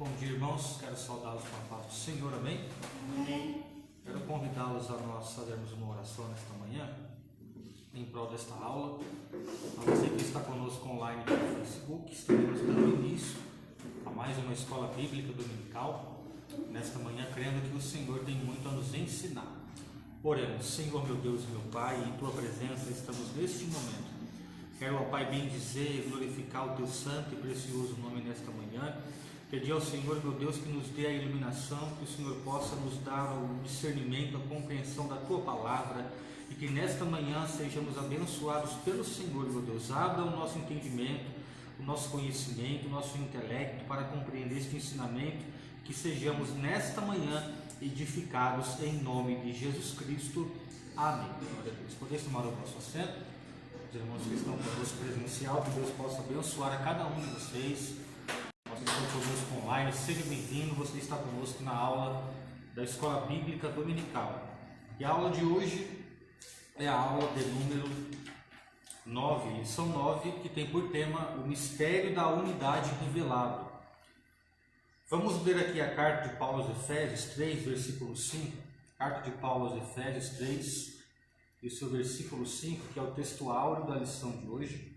Bom dia, irmãos. Quero saudá-los com a paz do Senhor, amém? Amém. Quero convidá-los a nós fazermos uma oração nesta manhã, em prol desta aula. A você que está conosco online pelo Facebook, estaremos dando início a mais uma escola bíblica dominical, nesta manhã, crendo que o Senhor tem muito a nos ensinar. Oremos. Senhor, meu Deus e meu Pai, em Tua presença estamos neste momento. Quero, ó Pai, bendizer e glorificar o Teu santo e precioso nome nesta manhã. Pedir ao Senhor, meu Deus, que nos dê a iluminação, que o Senhor possa nos dar o discernimento, a compreensão da Tua palavra e que nesta manhã sejamos abençoados pelo Senhor, meu Deus. Abra o nosso entendimento, o nosso conhecimento, o nosso intelecto para compreender este ensinamento, que sejamos nesta manhã edificados em nome de Jesus Cristo. Amém. Glória a Deus. Podeis tomar o vosso assento? Os irmãos que estão conosco presencial, que Deus possa abençoar a cada um de vocês. Vocês estão conosco online, seja bem-vindo. Você está conosco na aula da Escola Bíblica Dominical. E a aula de hoje é a aula de número 9, lição 9, que tem por tema o mistério da unidade revelado. Vamos ler aqui a carta de Paulo aos Efésios 3, versículo 5. Carta de Paulo aos Efésios 3, e o seu versículo 5, que é o texto áureo da lição de hoje.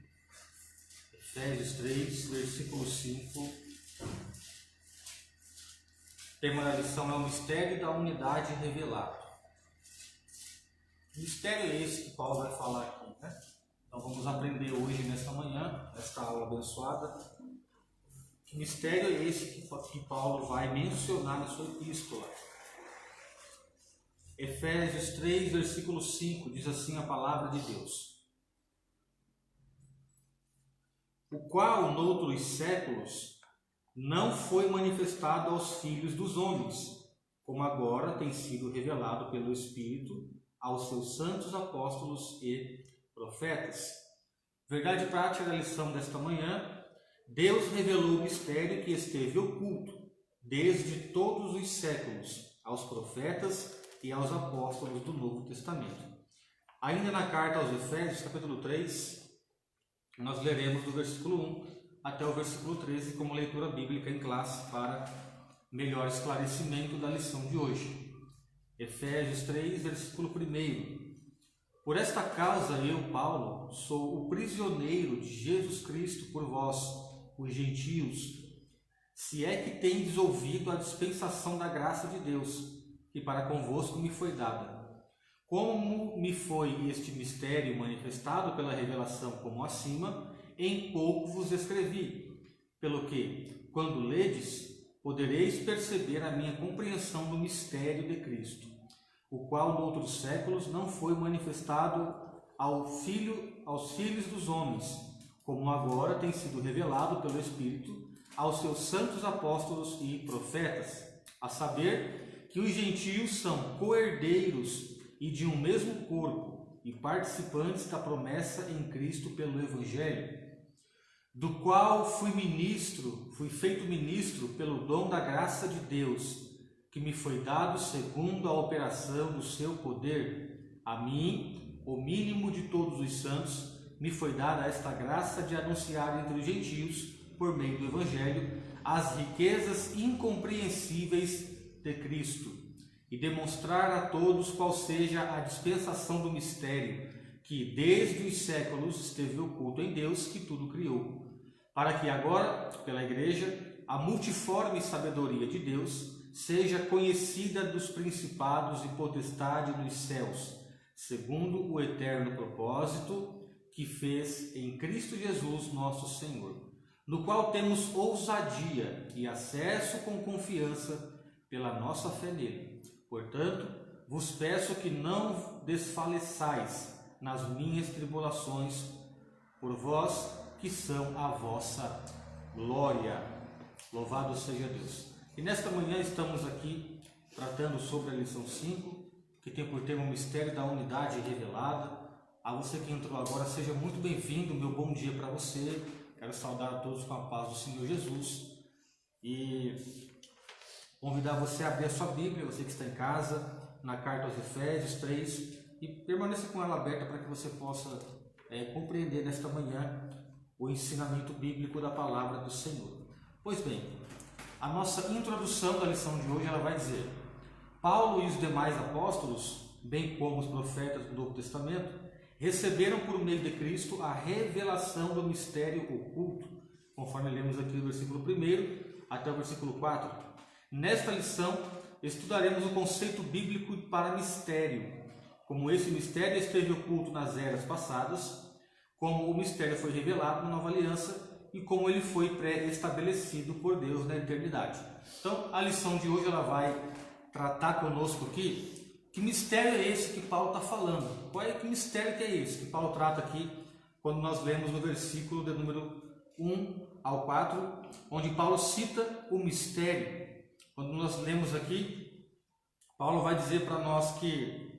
Efésios 3, versículo 5. O tema da lição é o mistério da unidade revelado. Que mistério é esse que Paulo vai falar aqui, né? Então vamos aprender hoje, nesta manhã, esta aula abençoada. Que mistério é esse que Paulo vai mencionar na sua epístola? Efésios 3, versículo 5, diz assim a palavra de Deus: o qual, noutros séculos, não foi manifestado aos filhos dos homens, como agora tem sido revelado pelo Espírito aos seus santos apóstolos e profetas. Verdade prática da lição desta manhã: Deus revelou o mistério que esteve oculto desde todos os séculos aos profetas e aos apóstolos do Novo Testamento. Ainda na carta aos Efésios, capítulo 3, nós leremos do versículo 1 até o versículo 13 como leitura bíblica em classe para melhor esclarecimento da lição de hoje. Efésios 3, versículo 1. Por esta causa eu, Paulo, sou o prisioneiro de Jesus Cristo por vós, os gentios, se é que tendes ouvido a dispensação da graça de Deus, que para convosco me foi dada. Como me foi este mistério manifestado pela revelação como acima, em pouco vos escrevi, pelo que, quando ledes, podereis perceber a minha compreensão do mistério de Cristo, o qual noutros séculos não foi manifestado aos filhos dos homens, como agora tem sido revelado pelo Espírito aos seus santos apóstolos e profetas, a saber que os gentios são coerdeiros e de um mesmo corpo, e participantes da promessa em Cristo pelo Evangelho, do qual fui feito ministro pelo dom da graça de Deus, que me foi dado segundo a operação do seu poder. A mim, o mínimo de todos os santos, me foi dada esta graça de anunciar entre os gentios, por meio do Evangelho, as riquezas incompreensíveis de Cristo, e demonstrar a todos qual seja a dispensação do mistério, que desde os séculos esteve oculto em Deus, que tudo criou, para que agora, pela Igreja, a multiforme sabedoria de Deus seja conhecida dos principados e potestade nos céus, segundo o eterno propósito que fez em Cristo Jesus nosso Senhor, no qual temos ousadia e acesso com confiança pela nossa fé nele. Portanto, vos peço que não desfaleçais nas minhas tribulações por vós, que são a vossa glória. Louvado seja Deus. E nesta manhã estamos aqui tratando sobre a lição 5, que tem por tema o mistério da unidade revelada. A você que entrou agora, seja muito bem-vindo, meu bom dia para você. Quero saudar a todos com a paz do Senhor Jesus e convidar você a abrir a sua Bíblia, você que está em casa, na carta aos Efésios 3, e permaneça com ela aberta para que você possa compreender nesta manhã o ensinamento bíblico da palavra do Senhor. Pois bem, a nossa introdução da lição de hoje ela vai dizer: Paulo e os demais apóstolos, bem como os profetas do Novo Testamento, receberam por meio de Cristo a revelação do mistério oculto, conforme lemos aqui do versículo 1 até o versículo 4. Nesta lição, estudaremos o conceito bíblico para mistério, como esse mistério esteve oculto nas eras passadas, como o mistério foi revelado na Nova Aliança e como ele foi pré-estabelecido por Deus na eternidade. Então, a lição de hoje ela vai tratar conosco aqui que mistério é esse que Paulo está falando. Que mistério que é esse que Paulo trata aqui quando nós lemos no versículo de número 1 ao 4, onde Paulo cita o mistério. Quando nós lemos aqui, Paulo vai dizer para nós que,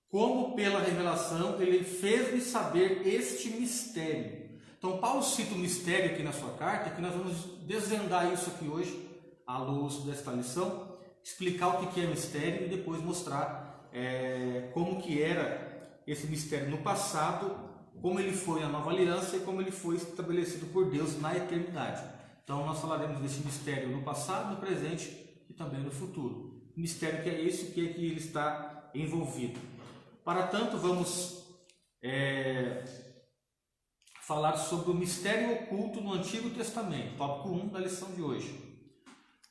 como pela revelação, ele fez-me saber este mistério. Então, Paulo cita o mistério aqui na sua carta, que nós vamos desvendar isso aqui hoje, à luz desta lição, explicar o que é mistério e depois mostrar como que era esse mistério no passado, como ele foi na Nova Aliança e como ele foi estabelecido por Deus na eternidade. Então, nós falaremos desse mistério no passado, no presente e também no futuro. O mistério que é esse, o que é que ele está envolvido. Para tanto, vamos falar sobre o mistério oculto no Antigo Testamento, tópico 1 da lição de hoje.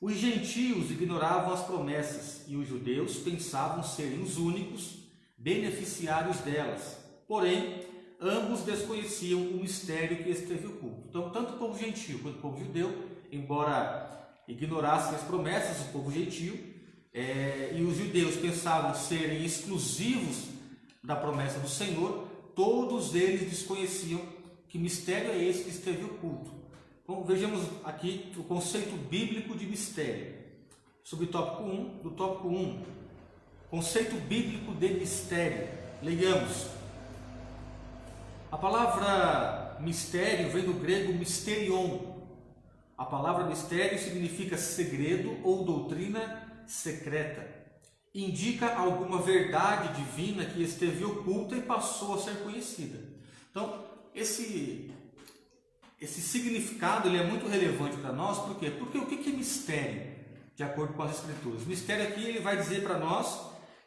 Os gentios ignoravam as promessas e os judeus pensavam serem os únicos beneficiários delas. Porém, ambos desconheciam o mistério que esteve oculto. Então, tanto o povo gentio quanto o povo judeu, embora ignorassem as promessas do povo gentio, e os judeus pensavam serem exclusivos da promessa do Senhor, todos eles desconheciam que mistério é esse que esteve oculto. Então, vejamos aqui o conceito bíblico de mistério. Sobre o tópico 1, do tópico 1, conceito bíblico de mistério. Leiamos. A palavra mistério vem do grego mysterion. A palavra mistério significa segredo ou doutrina secreta. Indica alguma verdade divina que esteve oculta e passou a ser conhecida. Então, esse significado ele é muito relevante para nós, por quê? Porque o que é mistério, de acordo com as Escrituras? Mistério aqui ele vai dizer para nós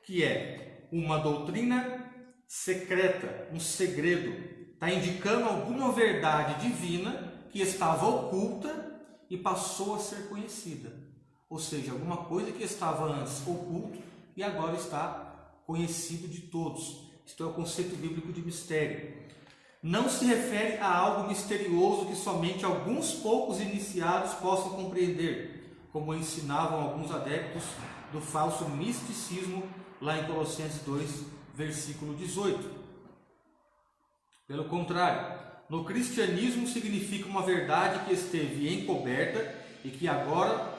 que é uma doutrina secreta, um segredo, está indicando alguma verdade divina que estava oculta e passou a ser conhecida, ou seja, alguma coisa que estava antes oculto e agora está conhecido de todos. Isto é o conceito bíblico de mistério. Não se refere a algo misterioso que somente alguns poucos iniciados possam compreender, como ensinavam alguns adeptos do falso misticismo lá em Colossenses 2, versículo 18. Pelo contrário, no cristianismo significa uma verdade que esteve encoberta e que agora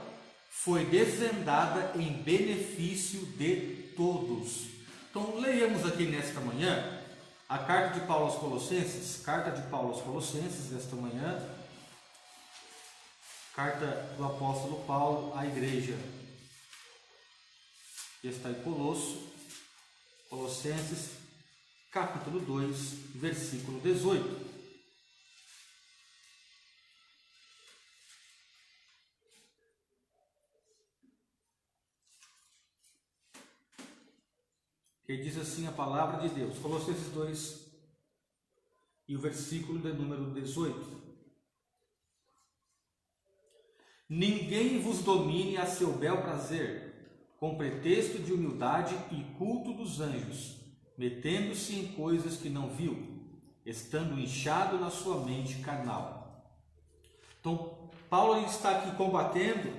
foi desvendada em benefício de todos. Então, leiamos aqui nesta manhã a carta de Paulo aos Colossenses, esta manhã, carta do apóstolo Paulo à igreja que está em Colossenses, capítulo 2, versículo 18. Que diz assim a palavra de Deus, Colossenses 2 e o versículo de número 18. Ninguém vos domine a seu bel prazer, com pretexto de humildade e culto dos anjos, metendo-se em coisas que não viu, estando inchado na sua mente carnal. Então, Paulo está aqui combatendo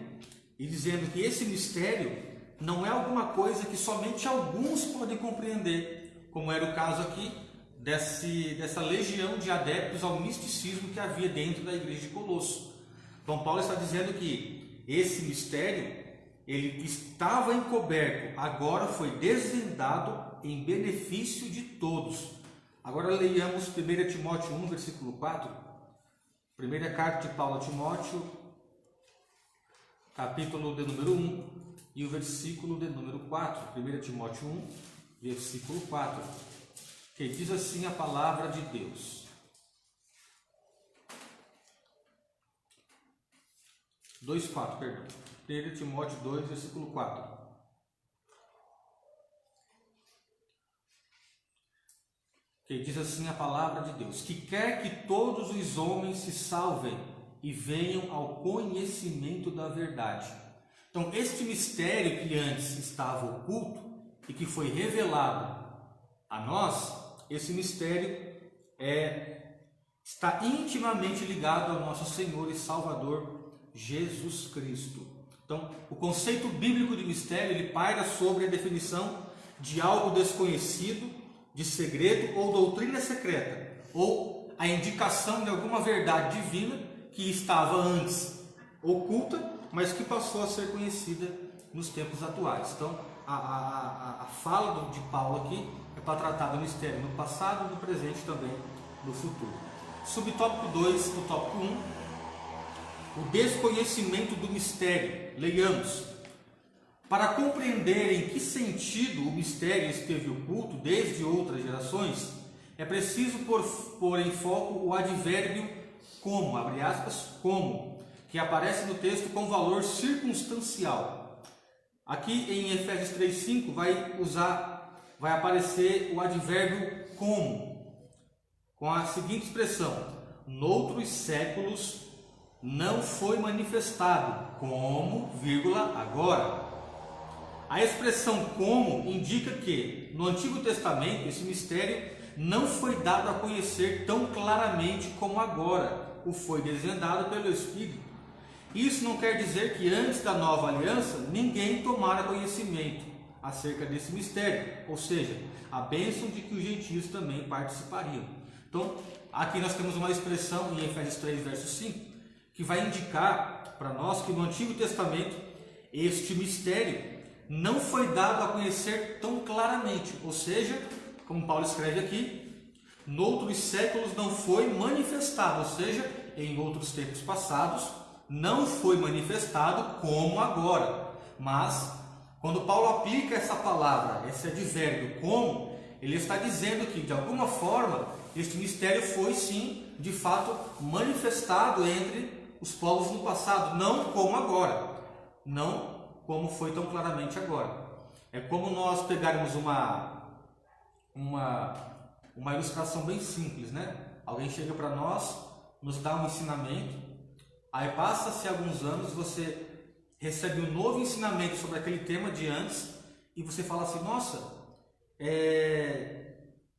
e dizendo que esse mistério não é alguma coisa que somente alguns podem compreender, como era o caso aqui dessa legião de adeptos ao misticismo que havia dentro da igreja de Colosso. Então Paulo está dizendo que esse mistério, ele estava encoberto, agora foi desvendado em benefício de todos. Agora leiamos 1 Timóteo 1, versículo 4, primeira carta de Paulo a Timóteo, capítulo de número 1, e o versículo de número 4, 1 Timóteo 1, versículo 4, que diz assim a palavra de Deus. 2:4, perdão. 1 Timóteo 2, versículo 4. Que diz assim a palavra de Deus: que quer que todos os homens se salvem e venham ao conhecimento da verdade. Então, este mistério que antes estava oculto e que foi revelado a nós, esse mistério está intimamente ligado ao nosso Senhor e Salvador Jesus Cristo. Então, o conceito bíblico de mistério, ele paira sobre a definição de algo desconhecido, de segredo ou doutrina secreta, ou a indicação de alguma verdade divina que estava antes oculta, mas que passou a ser conhecida nos tempos atuais. Então, a fala de Paulo aqui é para tratar do mistério no passado, no presente e também no futuro. Subtópico 2, do tópico 1, o desconhecimento do mistério. Leiamos. Para compreender em que sentido o mistério esteve oculto desde outras gerações, é preciso pôr em foco o advérbio como, abre aspas, como, que aparece no texto com valor circunstancial. Aqui em Efésios 3:5 vai aparecer o advérbio como, com a seguinte expressão: noutros séculos não foi manifestado, como, vírgula, agora. A expressão como indica que, no Antigo Testamento, esse mistério não foi dado a conhecer tão claramente como agora o foi desvendado pelo Espírito. Isso não quer dizer que antes da nova aliança ninguém tomara conhecimento acerca desse mistério, ou seja, a bênção de que os gentios também participariam. Então, aqui nós temos uma expressão em Efésios 3, verso 5, que vai indicar para nós que no Antigo Testamento este mistério não foi dado a conhecer tão claramente, ou seja, como Paulo escreve aqui, noutros séculos não foi manifestado, ou seja, em outros tempos passados, não foi manifestado como agora. Mas, quando Paulo aplica essa palavra, esse advérbio como, ele está dizendo que, de alguma forma, este mistério foi sim, de fato, manifestado entre os povos no passado, não como agora, não como foi tão claramente agora. É como nós pegarmos uma ilustração bem simples, né? Alguém chega para nós, nos dá um ensinamento, aí passa-se alguns anos, você recebe um novo ensinamento sobre aquele tema de antes, e você fala assim, nossa,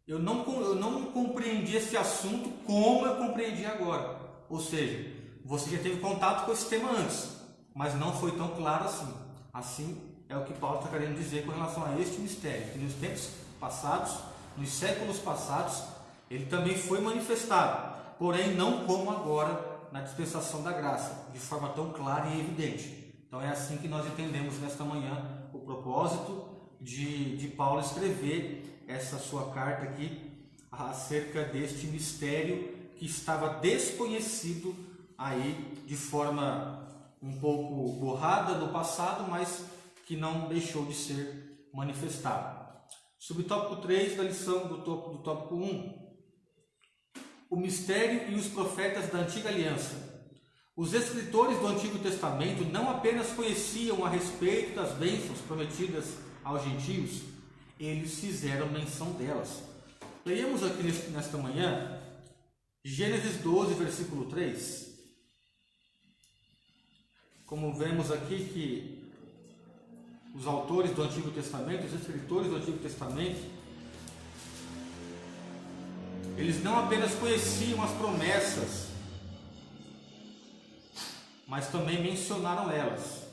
eu não compreendi esse assunto como eu compreendi agora. Ou seja, você já teve contato com esse tema antes, mas não foi tão claro assim. Assim é o que Paulo está querendo dizer com relação a este mistério, que nos tempos passados, nos séculos passados, ele também foi manifestado, porém não como agora na dispensação da graça, de forma tão clara e evidente. Então é assim que nós entendemos nesta manhã o propósito de Paulo escrever essa sua carta aqui acerca deste mistério que estava desconhecido aí de forma um pouco borrada no passado, mas que não deixou de ser manifestado. Subtópico 3 da lição do tópico 1. O mistério e os profetas da Antiga Aliança. Os escritores do Antigo Testamento não apenas conheciam a respeito das bênçãos prometidas aos gentios, eles fizeram menção delas. Leiamos aqui nesta manhã, Gênesis 12, versículo 3. Como vemos aqui que os autores do Antigo Testamento, os escritores do Antigo Testamento, eles não apenas conheciam as promessas, mas também mencionaram elas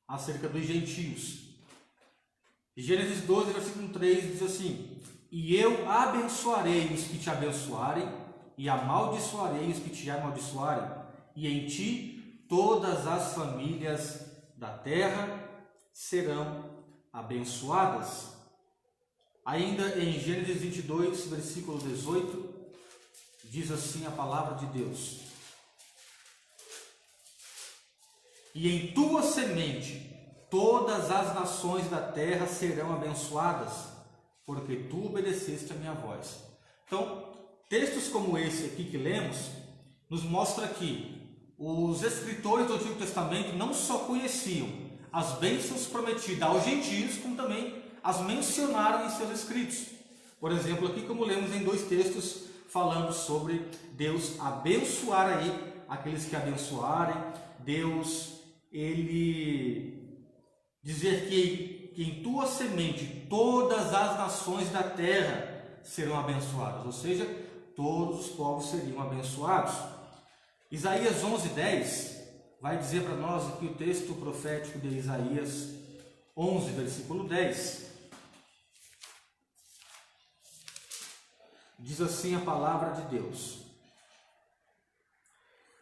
acerca dos gentios. Gênesis 12, versículo 3 diz assim: e eu abençoarei os que te abençoarem, e amaldiçoarei os que te amaldiçoarem, e em ti todas as famílias da terra serão abençoadas. Ainda em Gênesis 22, versículo 18, diz assim a palavra de Deus: e em tua semente todas as nações da terra serão abençoadas, porque tu obedeceste a minha voz. Então, textos como esse aqui que lemos, nos mostra que os escritores do Antigo Testamento não só conheciam as bênçãos prometidas aos gentios, como também as mencionaram em seus escritos. Por exemplo, aqui como lemos em 2 textos falando sobre Deus abençoar aí aqueles que abençoarem, Deus, ele dizer que em tua semente todas as nações da terra serão abençoadas, ou seja, todos os povos seriam abençoados. Isaías 11:10 vai dizer para nós aqui o texto profético de Isaías 11, versículo 10. Diz assim a palavra de Deus: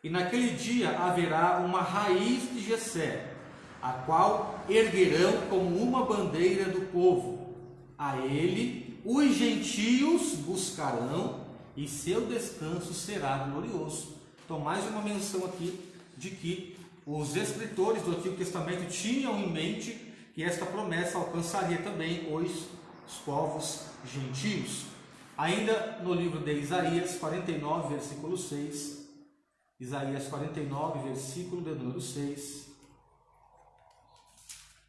e naquele dia haverá uma raiz de Jessé, a qual erguerão como uma bandeira do povo. A ele os gentios buscarão, e seu descanso será glorioso. Então, mais uma menção aqui de que os escritores do Antigo Testamento tinham em mente que esta promessa alcançaria também os povos gentios. Ainda no livro de Isaías 49, versículo 6, Isaías 49, versículo de número 6,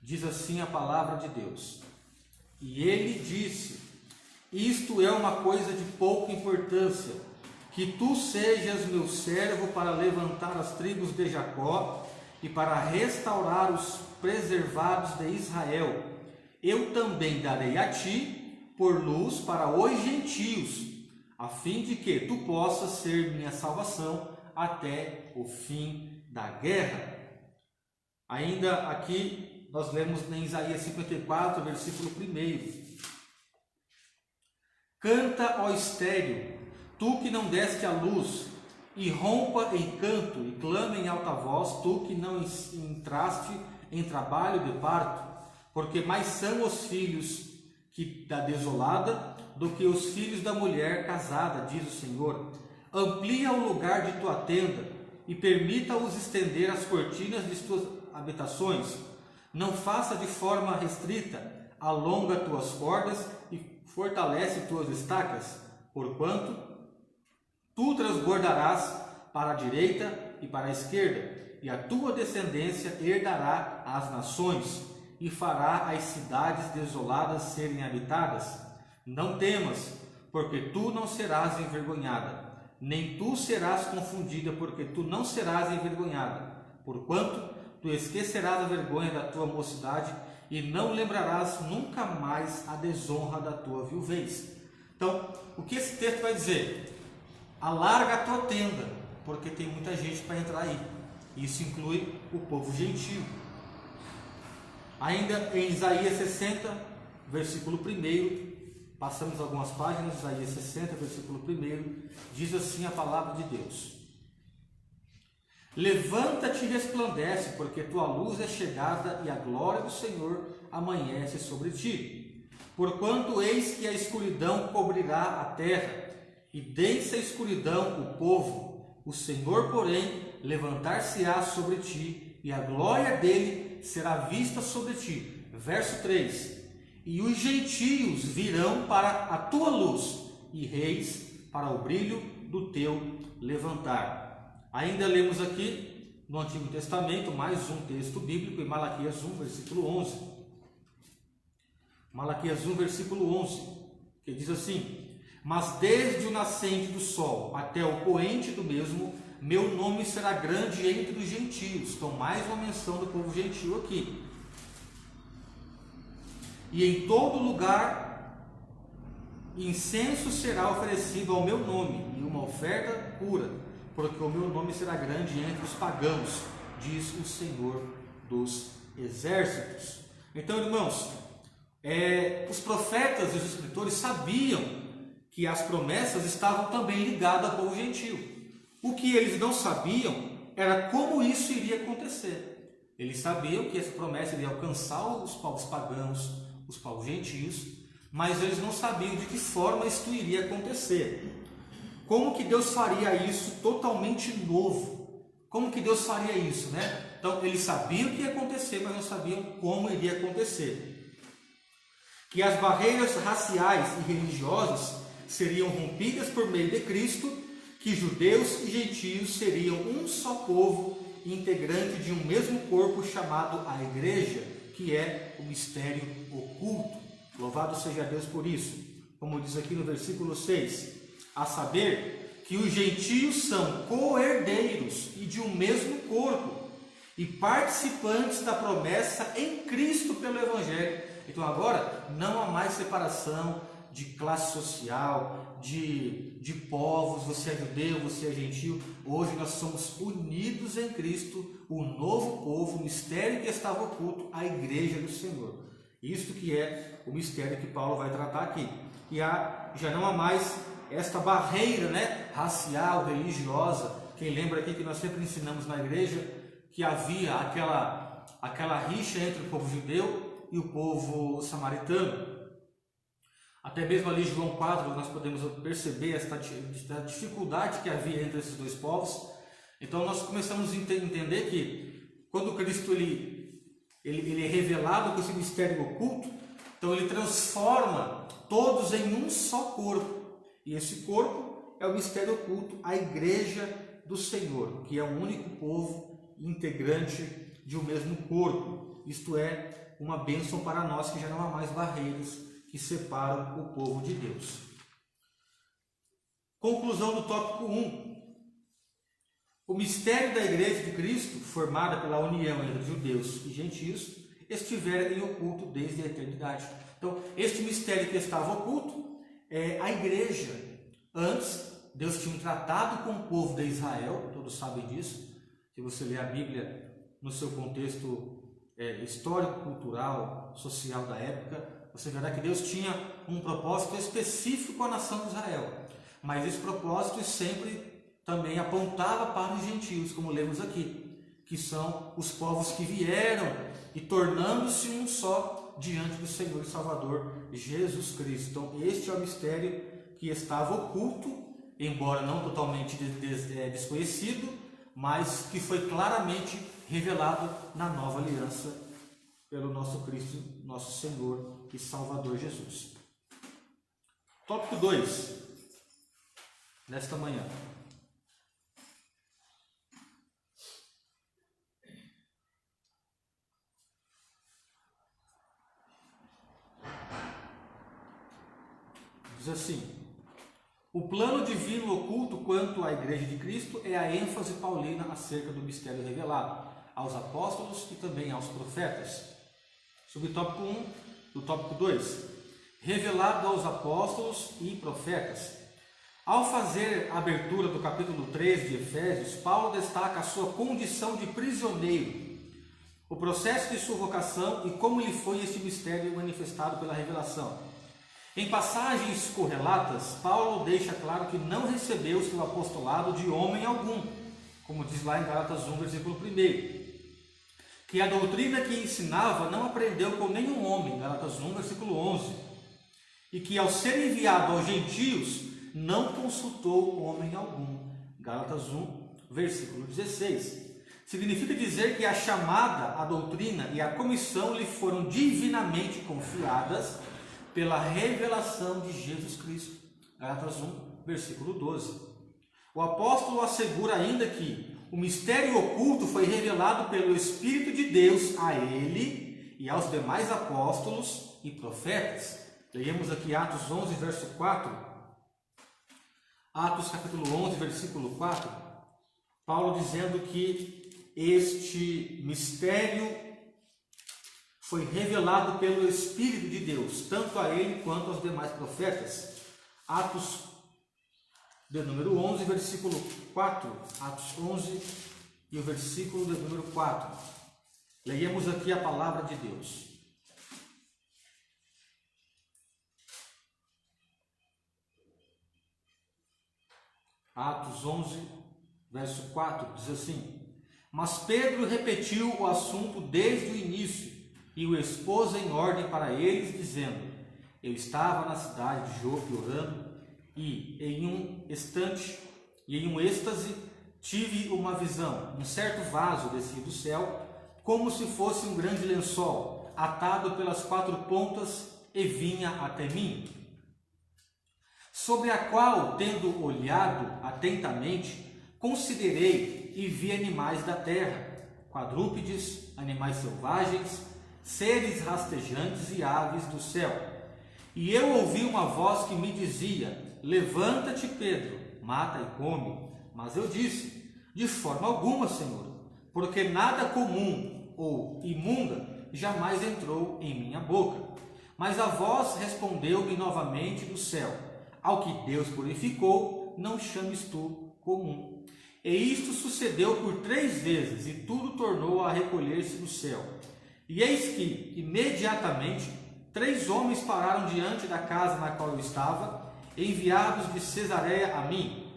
diz assim a palavra de Deus: e ele disse: isto é uma coisa de pouca importância, que tu sejas meu servo para levantar as tribos de Jacó e para restaurar os preservados de Israel. Eu também darei a ti por luz para os gentios, a fim de que tu possas ser minha salvação até o fim da guerra. Ainda aqui nós lemos em Isaías 54, versículo 1. Canta, ó estéril, tu que não deste a luz, e rompa em canto, e clama em alta voz, tu que não entraste em trabalho de parto, porque mais são os filhos da desolada do que os filhos da mulher casada, diz o Senhor. Amplia o lugar de tua tenda, e permita-os estender as cortinas de tuas habitações. Não faça de forma restrita, alonga tuas cordas e fortalece tuas estacas, porquanto tu transbordarás para a direita e para a esquerda, e a tua descendência herdará as nações, e fará as cidades desoladas serem habitadas. Não temas, porque tu não serás envergonhada, nem tu serás confundida, porque tu não serás envergonhada, porquanto tu esquecerás a vergonha da tua mocidade, e não lembrarás nunca mais a desonra da tua viuvez. Então, o que esse texto vai dizer? Alarga a tua tenda, porque tem muita gente para entrar aí. Isso inclui o povo gentio. Ainda em Isaías 60, versículo 1, passamos algumas páginas, Isaías 60, versículo 1, diz assim a palavra de Deus: levanta-te e resplandece, porque tua luz é chegada e a glória do Senhor amanhece sobre ti. Porquanto eis que a escuridão cobrirá a terra, e densa escuridão o povo. O Senhor, porém, levantar-se-á sobre ti, e a glória dele será vista sobre ti. Verso 3: e os gentios virão para a tua luz, e reis para o brilho do teu levantar. Ainda lemos aqui no Antigo Testamento mais um texto bíblico, em Malaquias 1, versículo 11. Malaquias 1, versículo 11, que diz assim: mas desde o nascente do sol até o poente do mesmo, meu nome será grande entre os gentios. Então, mais uma menção do povo gentio aqui. E em todo lugar incenso será oferecido ao meu nome, e uma oferta pura, porque o meu nome será grande entre os pagãos, diz o Senhor dos exércitos. Então, irmãos, os profetas e os escritores sabiam que as promessas estavam também ligadas ao povo gentio. O que eles não sabiam era como isso iria acontecer. Eles sabiam que essa promessa iria alcançar os povos pagãos, os povos gentios, mas eles não sabiam de que forma isso iria acontecer. Como que Deus faria isso totalmente novo? Como que Deus faria isso, né? Então, eles sabiam o que ia acontecer, mas não sabiam como iria acontecer. Que as barreiras raciais e religiosas seriam rompidas por meio de Cristo, que judeus e gentios seriam um só povo, integrante de um mesmo corpo chamado a Igreja, que é o mistério oculto. Louvado seja Deus por isso. Como diz aqui no versículo 6, a saber que os gentios são co-herdeiros e de um mesmo corpo, e participantes da promessa em Cristo pelo Evangelho. Então agora não há mais separação de classe social, de povos, você é judeu, você é gentio. Hoje nós somos unidos em Cristo, o novo povo, o mistério que estava oculto, a igreja do Senhor. Isto que é o mistério que Paulo vai tratar aqui. E já não há mais esta barreira, racial, religiosa. Quem lembra aqui que nós sempre ensinamos na igreja que havia aquela rixa entre o povo judeu e o povo samaritano. Até mesmo ali em João 4 nós podemos perceber esta dificuldade que havia entre esses dois povos. Então nós começamos a entender que quando Cristo ele é revelado com esse mistério oculto, então ele transforma todos em um só corpo. E esse corpo é o mistério oculto, a igreja do Senhor, que é o único povo integrante de um mesmo corpo. Isto é uma bênção para nós, que já não há mais barreiras que separam o povo de Deus. Conclusão do tópico 1. O mistério da Igreja de Cristo, formada pela união entre judeus e gentios, estivera em oculto desde a eternidade. Então, este mistério que estava oculto é a Igreja. Antes, Deus tinha um tratado com o povo de Israel, todos sabem disso. Se você ler a Bíblia no seu contexto histórico, cultural, social da época, você verá que Deus tinha um propósito específico com a nação de Israel. Mas esse propósito sempre também apontava para os gentios, como lemos aqui, que são os povos que vieram e tornando-se um só diante do Senhor e Salvador Jesus Cristo. Então este é o mistério que estava oculto, embora não totalmente desconhecido, mas que foi claramente revelado na nova aliança pelo nosso Cristo, nosso Senhor e Salvador Jesus. Tópico 2, nesta manhã. Diz assim: o plano divino oculto quanto à Igreja de Cristo é a ênfase paulina acerca do mistério revelado aos apóstolos e também aos profetas. Subtópico 1 do tópico 2. Revelado aos apóstolos e profetas. Ao fazer a abertura do capítulo 3 de Efésios, Paulo destaca a sua condição de prisioneiro, o processo de sua vocação e como lhe foi esse mistério manifestado pela revelação. Em passagens correlatas, Paulo deixa claro que não recebeu seu apostolado de homem algum, como diz lá em Gálatas 1, versículo 1, que a doutrina que ensinava não aprendeu com nenhum homem, Gálatas 1, versículo 11, e que ao ser enviado aos gentios, não consultou homem algum, Gálatas 1, versículo 16. Significa dizer que a chamada, a doutrina e a comissão lhe foram divinamente confiadas pela revelação de Jesus Cristo. Gálatas 1, versículo 12. O apóstolo assegura ainda que o mistério oculto foi revelado pelo Espírito de Deus a ele e aos demais apóstolos e profetas. Leemos aqui Atos 11, verso 4. Atos capítulo 11, versículo 4. Paulo dizendo que este mistério foi revelado pelo Espírito de Deus, tanto a ele quanto aos demais profetas. Atos de número 11, versículo 4. Atos 11 e o versículo de número 4. Leemos aqui a palavra de Deus. Atos 11, verso 4, diz assim: mas Pedro repetiu o assunto desde o início e o expôs em ordem para eles, dizendo: eu estava na cidade de Jope orando, e em um êxtase tive uma visão. Um certo vaso descia do céu, como se fosse um grande lençol, atado pelas 4 pontas, e vinha até mim. sobre a qual, tendo olhado atentamente, considerei e vi animais da terra, quadrúpedes, animais selvagens, seres rastejantes e aves do céu. E eu ouvi uma voz que me dizia: levanta-te, Pedro, mata e come. Mas eu disse: de forma alguma, Senhor, porque nada comum ou imunda jamais entrou em minha boca. Mas a voz respondeu-me novamente do céu: ao que Deus purificou, não chames tu comum. E isto sucedeu por 3 vezes, e tudo tornou a recolher-se do céu. E eis que, imediatamente, 3 homens pararam diante da casa na qual eu estava, enviados de Cesareia a mim.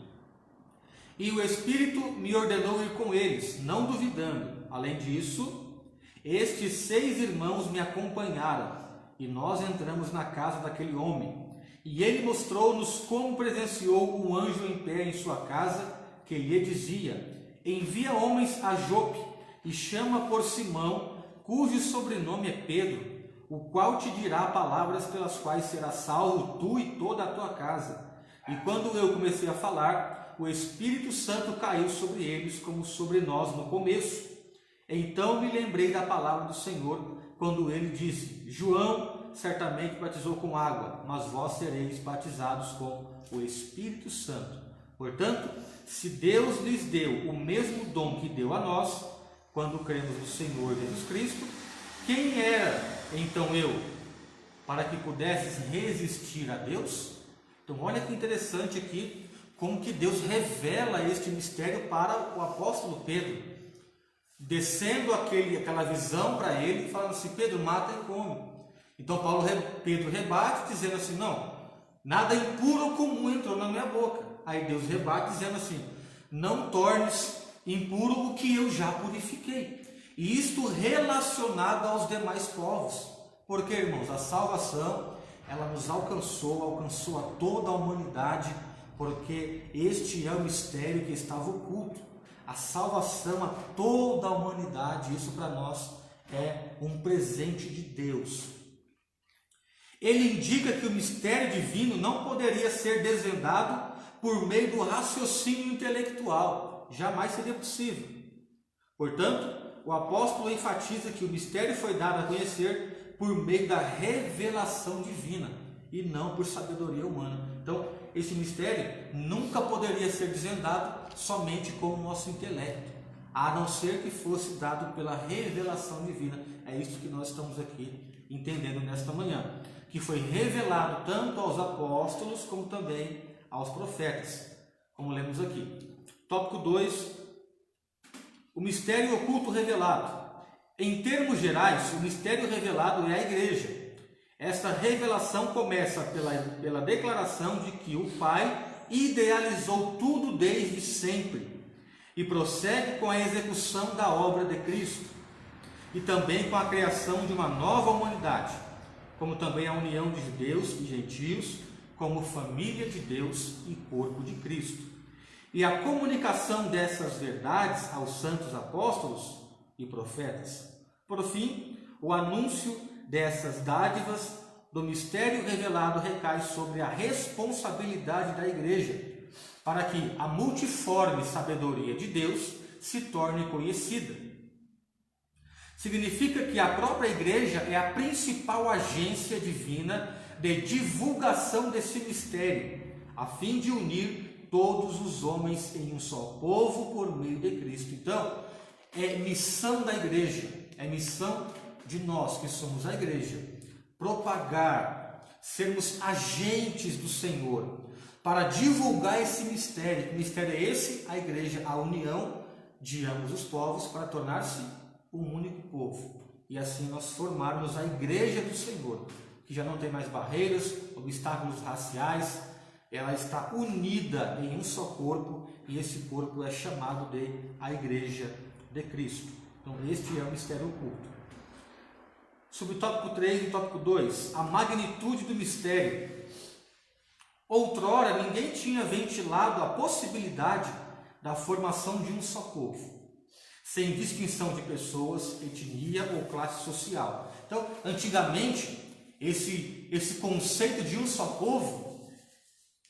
E o Espírito me ordenou ir com eles, não duvidando. Além disso, estes 6 irmãos me acompanharam, e nós entramos na casa daquele homem. E ele mostrou-nos como presenciou um anjo em pé em sua casa, que lhe dizia: envia homens a Jope, e chama por Simão, cujo sobrenome é Pedro, o qual te dirá palavras pelas quais serás salvo tu e toda a tua casa. E quando eu comecei a falar, o Espírito Santo caiu sobre eles como sobre nós no começo. Então me lembrei da palavra do Senhor, quando ele disse: João certamente batizou com água, mas vós sereis batizados com o Espírito Santo. Portanto, se Deus lhes deu o mesmo dom que deu a nós, quando cremos no Senhor Jesus Cristo, quem era então eu, para que pudesses resistir a Deus? Então olha que interessante aqui, como que Deus revela este mistério para o apóstolo Pedro, descendo aquela visão para ele, falando assim: Pedro, mata e come. Então Pedro rebate, dizendo assim: não, nada impuro ou comum entrou na minha boca. Aí Deus rebate, dizendo assim: não tornes impuro o que eu já purifiquei. E isto relacionado aos demais povos. Porque, irmãos, a salvação, ela nos alcançou a toda a humanidade, porque este é o mistério que estava oculto. A salvação a toda a humanidade, isso para nós é um presente de Deus. Ele indica que o mistério divino não poderia ser desvendado por meio do raciocínio intelectual. Jamais seria possível. Portanto, o apóstolo enfatiza que o mistério foi dado a conhecer por meio da revelação divina e não por sabedoria humana. Então, esse mistério nunca poderia ser desvendado somente com o nosso intelecto, a não ser que fosse dado pela revelação divina. É isso que nós estamos aqui entendendo nesta manhã, que foi revelado tanto aos apóstolos como também aos profetas, como lemos aqui. Tópico 2, o mistério oculto revelado. Em termos gerais, o mistério revelado é a igreja. Esta revelação começa pela declaração de que o Pai idealizou tudo desde sempre e prossegue com a execução da obra de Cristo e também com a criação de uma nova humanidade, como também a união de judeus e gentios como família de Deus e corpo de Cristo. E a comunicação dessas verdades aos santos apóstolos e profetas. Por fim, o anúncio dessas dádivas do mistério revelado recai sobre a responsabilidade da igreja, para que a multiforme sabedoria de Deus se torne conhecida. Significa que a própria igreja é a principal agência divina de divulgação desse mistério, a fim de unir todos os homens em um só povo por meio de Cristo. Então, é missão da igreja, é missão de nós que somos a igreja, propagar, sermos agentes do Senhor, para divulgar esse mistério. Que mistério é esse? A igreja, a união de ambos os povos para tornar-se um único povo. E assim nós formarmos a igreja do Senhor, que já não tem mais barreiras, obstáculos raciais, ela está unida em um só corpo, e esse corpo é chamado de a igreja de Cristo. Então este é o mistério oculto. Subtópico 3 e tópico 2, a magnitude do mistério. Outrora ninguém tinha ventilado a possibilidade da formação de um só povo, sem distinção de pessoas, etnia ou classe social. Então, antigamente, esse conceito de um só povo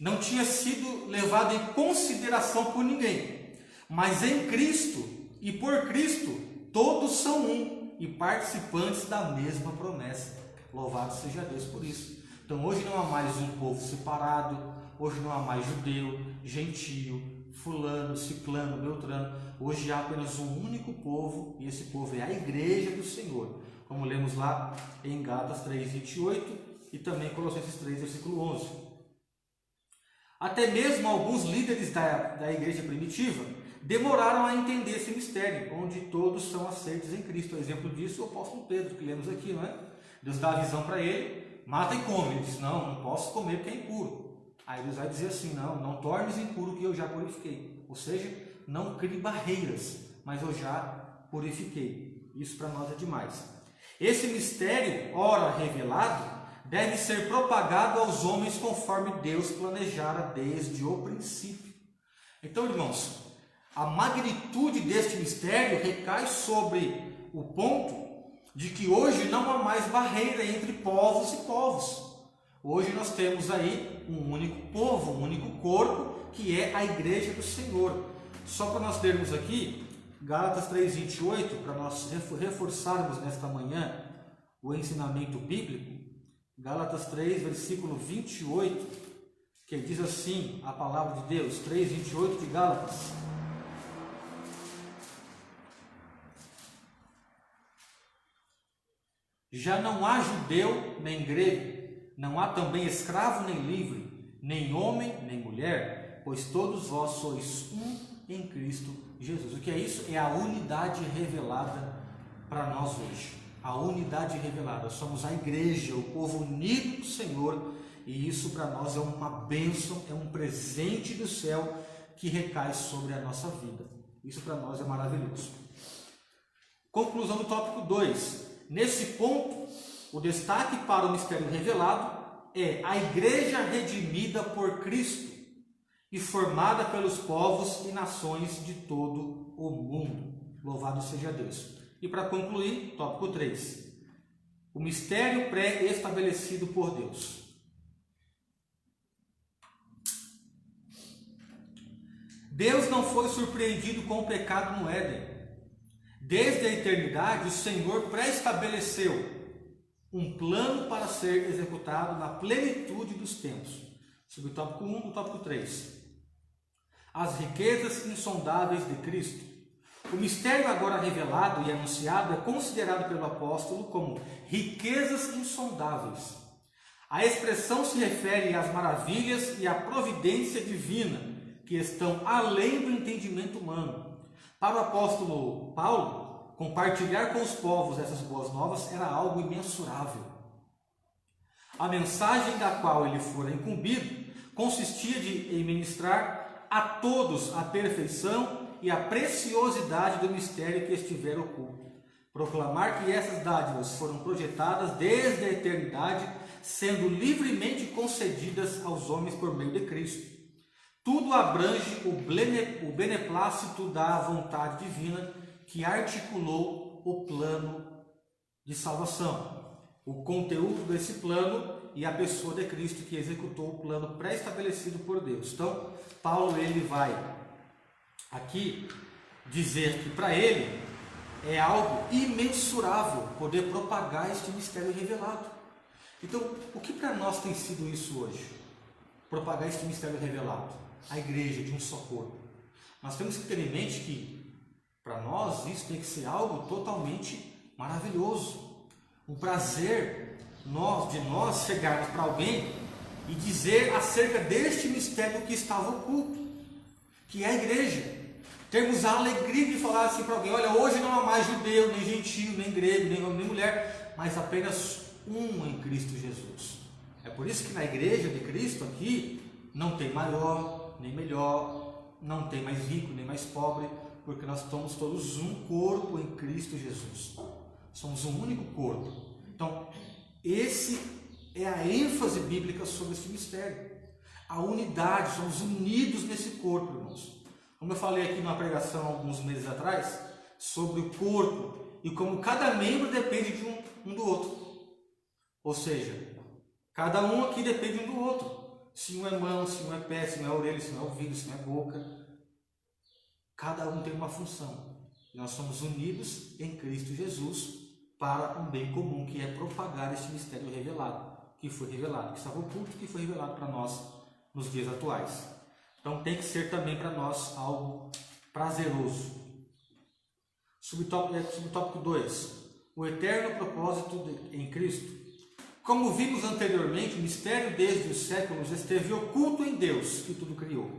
não tinha sido levado em consideração por ninguém. Mas em Cristo e por Cristo, todos são um e participantes da mesma promessa. Louvado seja Deus por isso. Então hoje não há mais um povo separado, hoje não há mais judeu, gentio, fulano, ciclano, beltrano. Hoje há apenas um único povo, e esse povo é a igreja do Senhor, como lemos lá em Gálatas 3:28 e também Colossenses 3, versículo 11. Até mesmo alguns líderes da igreja primitiva demoraram a entender esse mistério, onde todos são aceitos em Cristo. O exemplo disso é o apóstolo Pedro, que lemos aqui, não é? Deus dá a visão para ele, mata e come. Ele diz, não posso comer porque é impuro. Aí Deus vai dizer assim, não tornes impuro que eu já purifiquei. Ou seja, não crie barreiras, mas eu já purifiquei. Isso para nós é demais. Esse mistério, ora revelado, deve ser propagado aos homens conforme Deus planejara desde o princípio. Então, irmãos, a magnitude deste mistério recai sobre o ponto de que hoje não há mais barreira entre povos e povos. Hoje nós temos aí um único povo, um único corpo, que é a igreja do Senhor. Só para nós termos aqui, Gálatas 3:28, para nós reforçarmos nesta manhã o ensinamento bíblico, Gálatas 3, versículo 28, que diz assim, a palavra de Deus, 3:28 de Gálatas. Já não há judeu nem grego, não há também escravo nem livre, nem homem nem mulher, pois todos vós sois um em Cristo Jesus. O que é isso? É a unidade revelada para nós hoje. A unidade revelada. Somos a igreja, o povo unido do Senhor, e isso para nós é uma bênção, é um presente do céu que recai sobre a nossa vida. Isso para nós é maravilhoso. Conclusão do tópico 2. Nesse ponto, o destaque para o mistério revelado é a igreja redimida por Cristo e formada pelos povos e nações de todo o mundo. Louvado seja Deus. E para concluir, tópico 3. O mistério pré-estabelecido por Deus. Deus não foi surpreendido com o pecado no Éden. Desde a eternidade, o Senhor pré-estabeleceu um plano para ser executado na plenitude dos tempos. Sobre o tópico 1 do tópico 3. As riquezas insondáveis de Cristo. O mistério agora revelado e anunciado é considerado pelo apóstolo como riquezas insondáveis. A expressão se refere às maravilhas e à providência divina que estão além do entendimento humano. Para o apóstolo Paulo, compartilhar com os povos essas boas novas era algo imensurável. A mensagem da qual ele fora incumbido consistia em ministrar a todos a perfeição e a preciosidade do mistério que estivera oculto. Proclamar que essas dádivas foram projetadas desde a eternidade, sendo livremente concedidas aos homens por meio de Cristo. Tudo abrange o beneplácito da vontade divina que articulou o plano de salvação. O conteúdo desse plano e a pessoa de Cristo que executou o plano pré-estabelecido por Deus. Então, Paulo ele vai aqui dizer que para ele é algo imensurável poder propagar este mistério revelado. Então, o que para nós tem sido isso hoje? Propagar este mistério revelado. A igreja de um só corpo. Nós temos que ter em mente que, para nós, isso tem que ser algo totalmente maravilhoso. Um prazer de nós chegarmos para alguém e dizer acerca deste mistério que estava oculto, que é a igreja. Termos a alegria de falar assim para alguém, olha, hoje não há mais judeu, nem gentio, nem grego, nem homem, nem mulher, mas apenas um em Cristo Jesus. É por isso que na igreja de Cristo aqui, não tem maior, nem melhor, não tem mais rico, nem mais pobre, porque nós somos todos um corpo em Cristo Jesus. Somos um único corpo. Então, esse é a ênfase bíblica sobre esse mistério. A unidade, somos unidos nesse corpo, irmãos. Como eu falei aqui numa pregação alguns meses atrás, sobre o corpo e como cada membro depende de um do outro. Ou seja, cada um aqui depende um do outro. Se um é mão, se um é pé, se um é orelha, se um é ouvido, se um é boca. Cada um tem uma função. Nós somos unidos em Cristo Jesus para um bem comum, que é propagar este mistério revelado, que foi revelado, que estava oculto, que foi revelado para nós nos dias atuais. Então tem que ser também para nós algo prazeroso. Subtópico 2. O eterno propósito em Cristo. Como vimos anteriormente, o mistério desde os séculos esteve oculto em Deus, que tudo criou.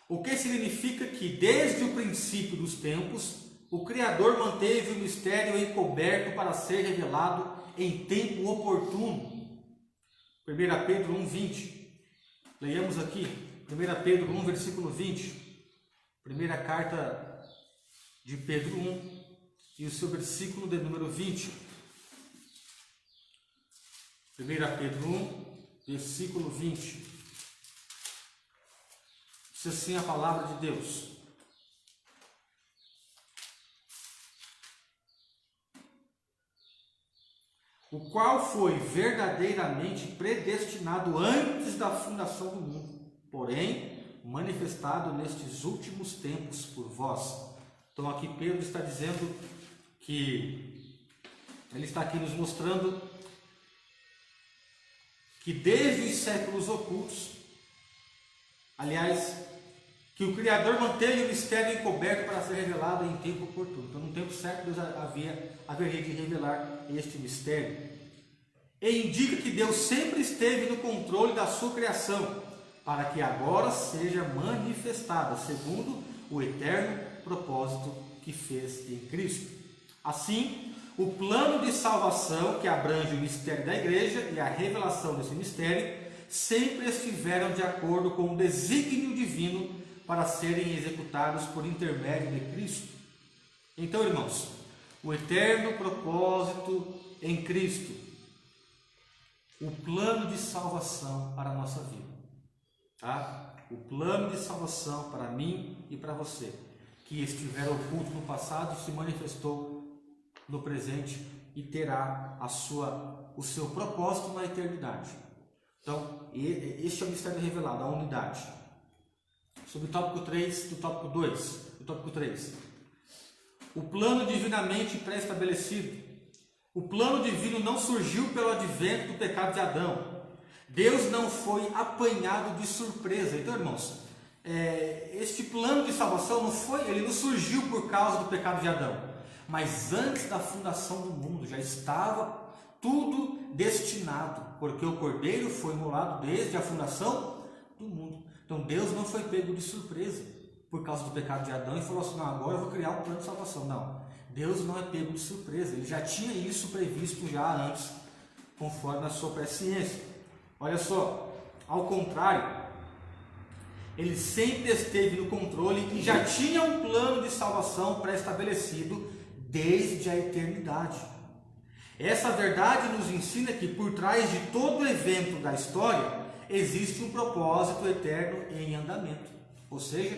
O que significa que, desde o princípio dos tempos, o Criador manteve o mistério encoberto para ser revelado em tempo oportuno. 1 Pedro 1,20. Leiamos aqui, 1 Pedro 1, versículo 20. Primeira carta de Pedro 1, e o seu versículo de número 20. 1 Pedro 1, versículo 20. Diz assim a palavra de Deus: o qual foi verdadeiramente predestinado antes da fundação do mundo, porém manifestado nestes últimos tempos por vós. Então aqui Pedro está dizendo que ele está aqui nos mostrando que desde os séculos ocultos, aliás, que o Criador manteve o mistério encoberto para ser revelado em tempo oportuno. Então, no tempo certo, Deus haveria de revelar este mistério. E indica que Deus sempre esteve no controle da sua criação, para que agora seja manifestada, segundo o eterno propósito que fez em Cristo. Assim, o plano de salvação que abrange o mistério da igreja e a revelação desse mistério sempre estiveram de acordo com o desígnio divino para serem executados por intermédio de Cristo. Então, irmãos, o eterno propósito em Cristo, o plano de salvação para a nossa vida, tá? O plano de salvação para mim e para você, que estiver oculto no passado, se manifestou no presente e terá o seu propósito na eternidade. Então, este é o mistério revelado, a unidade. Sobre o tópico 3, do tópico 2, do tópico 3. O plano divinamente pré-estabelecido. O plano divino não surgiu pelo advento do pecado de Adão. Deus não foi apanhado de surpresa. Então, irmãos, este plano de salvação ele não surgiu por causa do pecado de Adão. Mas antes da fundação do mundo já estava tudo destinado, porque o Cordeiro foi imolado desde a fundação do mundo. Então Deus não foi pego de surpresa por causa do pecado de Adão e falou assim: não, agora eu vou criar um plano de salvação. Não, Deus não é pego de surpresa, ele já tinha isso previsto já antes, conforme a sua presciência. Olha só, ao contrário, ele sempre esteve no controle e já tinha um plano de salvação pré-estabelecido desde a eternidade. Essa verdade nos ensina que por trás de todo evento da história existe um propósito eterno em andamento. Ou seja,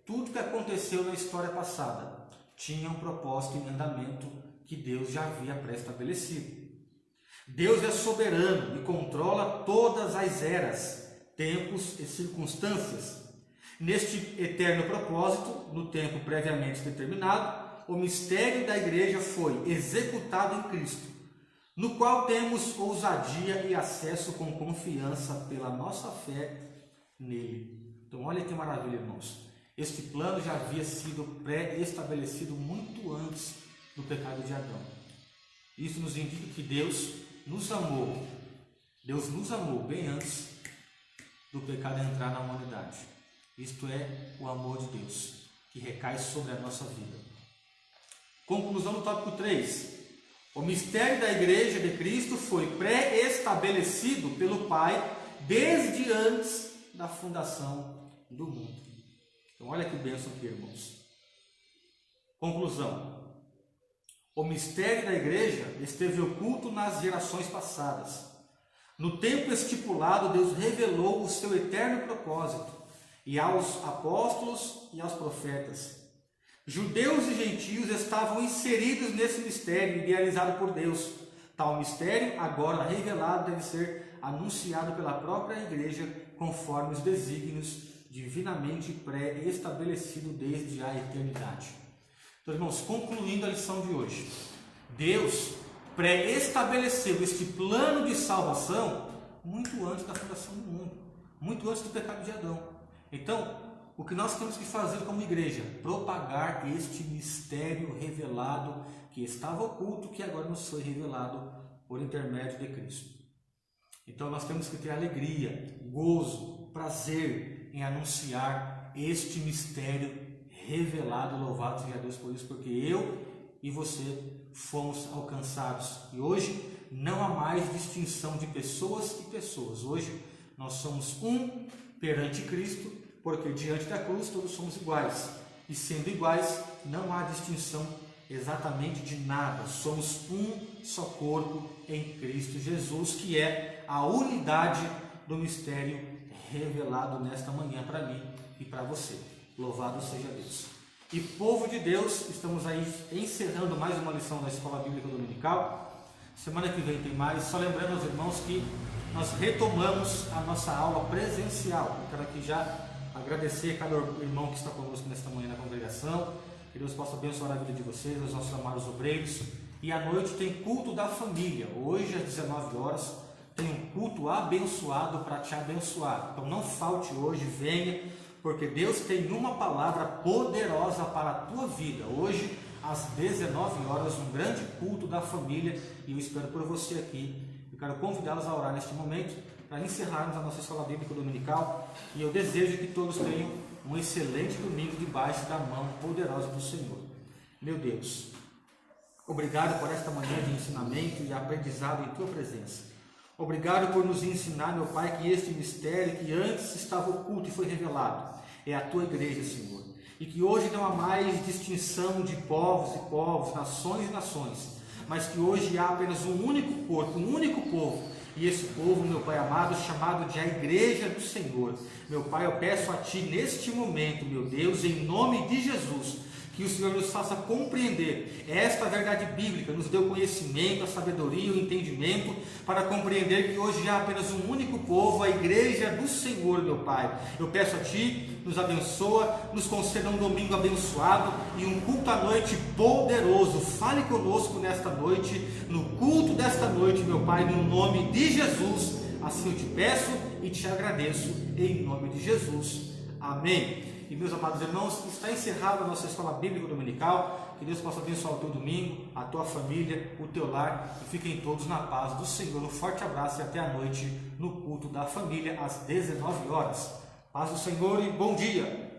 tudo que aconteceu na história passada tinha um propósito em andamento que Deus já havia pré-estabelecido. Deus é soberano e controla todas as eras, tempos e circunstâncias. Neste eterno propósito, no tempo previamente determinado, o mistério da igreja foi executado em Cristo, no qual temos ousadia e acesso com confiança pela nossa fé nele. Então olha que maravilha, irmãos. Este plano já havia sido pré-estabelecido muito antes do pecado de Adão. Isso nos indica que Deus nos amou. Deus nos amou bem antes do pecado entrar na humanidade. Isto é o amor de Deus, que recai sobre a nossa vida. Conclusão do tópico 3. O mistério da igreja de Cristo foi pré-estabelecido pelo Pai desde antes da fundação do mundo. Então olha que bênção aqui, irmãos. Conclusão. O mistério da igreja esteve oculto nas gerações passadas. No tempo estipulado, Deus revelou o seu eterno propósito e aos apóstolos e aos profetas. Judeus e gentios estavam inseridos nesse mistério idealizado por Deus. Tal mistério, agora revelado, deve ser anunciado pela própria igreja conforme os desígnios divinamente pré-estabelecidos desde a eternidade. Então, irmãos, concluindo a lição de hoje, Deus pré-estabeleceu este plano de salvação muito antes da fundação do mundo, muito antes do pecado de Adão. Então, o que nós temos que fazer como igreja? Propagar este mistério revelado que estava oculto, que agora nos foi revelado por intermédio de Cristo. Então nós temos que ter alegria, gozo, prazer em anunciar este mistério revelado. Louvado seja Deus por isso, porque eu e você fomos alcançados. E hoje não há mais distinção de pessoas e pessoas. Hoje nós somos um perante Cristo, porque diante da cruz todos somos iguais. E sendo iguais, não há distinção exatamente de nada. Somos um só corpo em Cristo Jesus, que é a unidade do mistério revelado nesta manhã para mim e para você. Louvado seja Deus. E povo de Deus, estamos aí encerrando mais uma lição da Escola Bíblica Dominical. Semana que vem tem mais. Só lembrando aos irmãos que nós retomamos a nossa aula presencial. Eu quero aqui já agradecer a cada irmão que está conosco nesta manhã na congregação. Que Deus possa abençoar a vida de vocês, os nossos amados obreiros. E à noite tem culto da família. Hoje às 19 horas tem um culto abençoado para te abençoar. Então não falte hoje, venha, porque Deus tem uma palavra poderosa para a tua vida. Hoje às 19 horas um grande culto da família e eu espero por você aqui. Eu quero convidá-los a orar neste momento para encerrarmos a nossa Escola Bíblica Dominical e eu desejo que todos tenham um excelente domingo debaixo da mão poderosa do Senhor. Meu Deus, obrigado por esta manhã de ensinamento e aprendizado em Tua presença. Obrigado por nos ensinar, meu Pai, que este mistério que antes estava oculto e foi revelado é a Tua igreja, Senhor. E que hoje não há mais distinção de povos e povos, nações e nações, mas que hoje há apenas um único corpo, um único povo. E esse povo, meu Pai amado, chamado de a Igreja do Senhor. Meu Pai, eu peço a Ti neste momento, meu Deus, em nome de Jesus, que o Senhor nos faça compreender esta verdade bíblica, nos dê o conhecimento, a sabedoria, o entendimento, para compreender que hoje há apenas um único povo, a Igreja do Senhor, meu Pai. Eu peço a Ti, nos abençoa, nos conceda um domingo abençoado e um culto à noite poderoso. Fale conosco nesta noite, no culto desta noite, meu Pai, no nome de Jesus. Assim eu te peço e te agradeço, em nome de Jesus. Amém. E meus amados irmãos, está encerrada a nossa Escola Bíblica Dominical. Que Deus possa abençoar o teu domingo, a tua família, o teu lar. E fiquem todos na paz do Senhor. Um forte abraço e até a noite no culto da família às 19 horas. Paz do Senhor e bom dia!